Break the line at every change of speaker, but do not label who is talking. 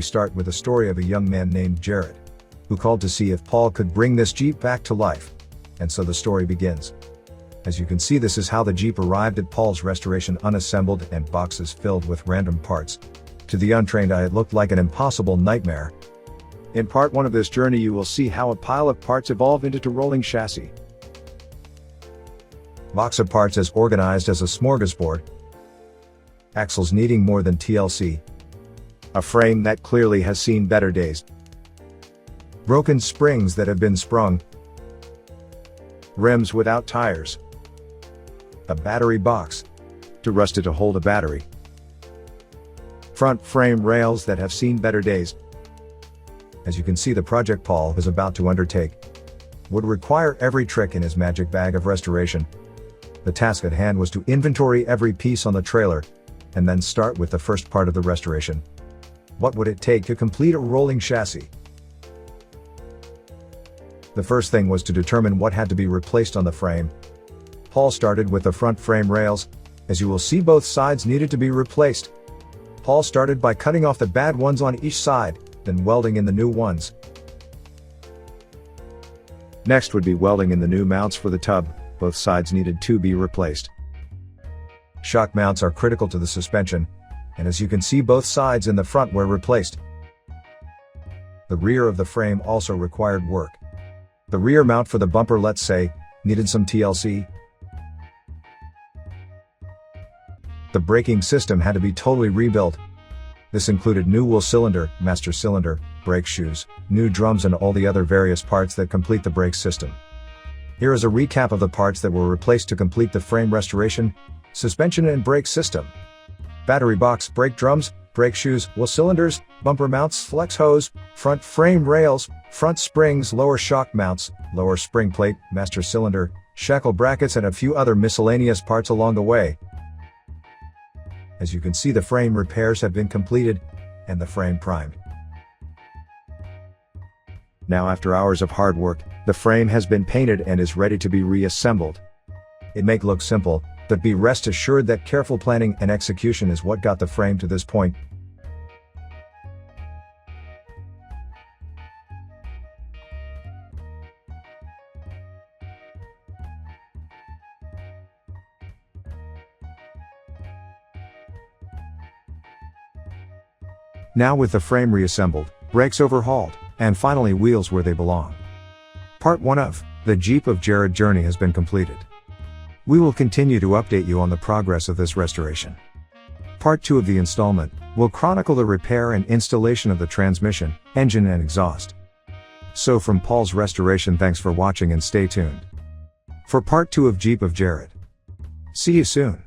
we start with the story of a young man named Jared, who called to see if Paul could bring this Jeep back to life. And so the story begins. As you can see, this is how the Jeep arrived at Paul's restoration, unassembled and boxes filled with random parts. To the untrained eye, it looked like an impossible nightmare. In part 1 of this journey, you will see how a pile of parts evolved into a rolling chassis. Box of parts as organized as a smorgasbord. Axles needing more than TLC. A frame that clearly has seen better days. Broken springs that have been sprung. Rims without tires. A battery box. Too rusted to hold a battery. Front frame rails that have seen better days. As you can see, the project Paul is about to undertake would require every trick in his magic bag of restoration. The task at hand was to inventory every piece on the trailer, and then start with the first part of the restoration. What would it take to complete a rolling chassis? The first thing was to determine what had to be replaced on the frame. Paul started with the front frame rails. As you will see, both sides needed to be replaced. Paul started by cutting off the bad ones on each side, then welding in the new ones. Next would be welding in the new mounts for the tub. Both sides needed to be replaced. Shock mounts are critical to the suspension, and as you can see, both sides in the front were replaced. The rear of the frame also required work. The rear mount for the bumper, let's say, needed some TLC. The braking system had to be totally rebuilt. This included new wheel cylinder, master cylinder, brake shoes, new drums, and all the other various parts that complete the brake system. Here is a recap of the parts that were replaced to complete the frame restoration: suspension and brake system, battery box, brake drums, brake shoes, wheel cylinders, bumper mounts, flex hose, front frame rails, front springs, lower shock mounts, lower spring plate, master cylinder, shackle brackets, and a few other miscellaneous parts along the way. As you can see, the frame repairs have been completed, and the frame primed. Now, after hours of hard work, the frame has been painted and is ready to be reassembled. It may look simple, but be rest assured that careful planning and execution is what got the frame to this point. Now, with the frame reassembled, brakes overhauled, and finally wheels where they belong, part 1 of the Jeep of Jared journey has been completed. We will continue to update you on the progress of this restoration. Part 2 of the installment will chronicle the repair and installation of the transmission, engine, and exhaust. So, from Paul's restoration, thanks for watching and stay tuned for part 2 of Jeep of Jared. See you soon.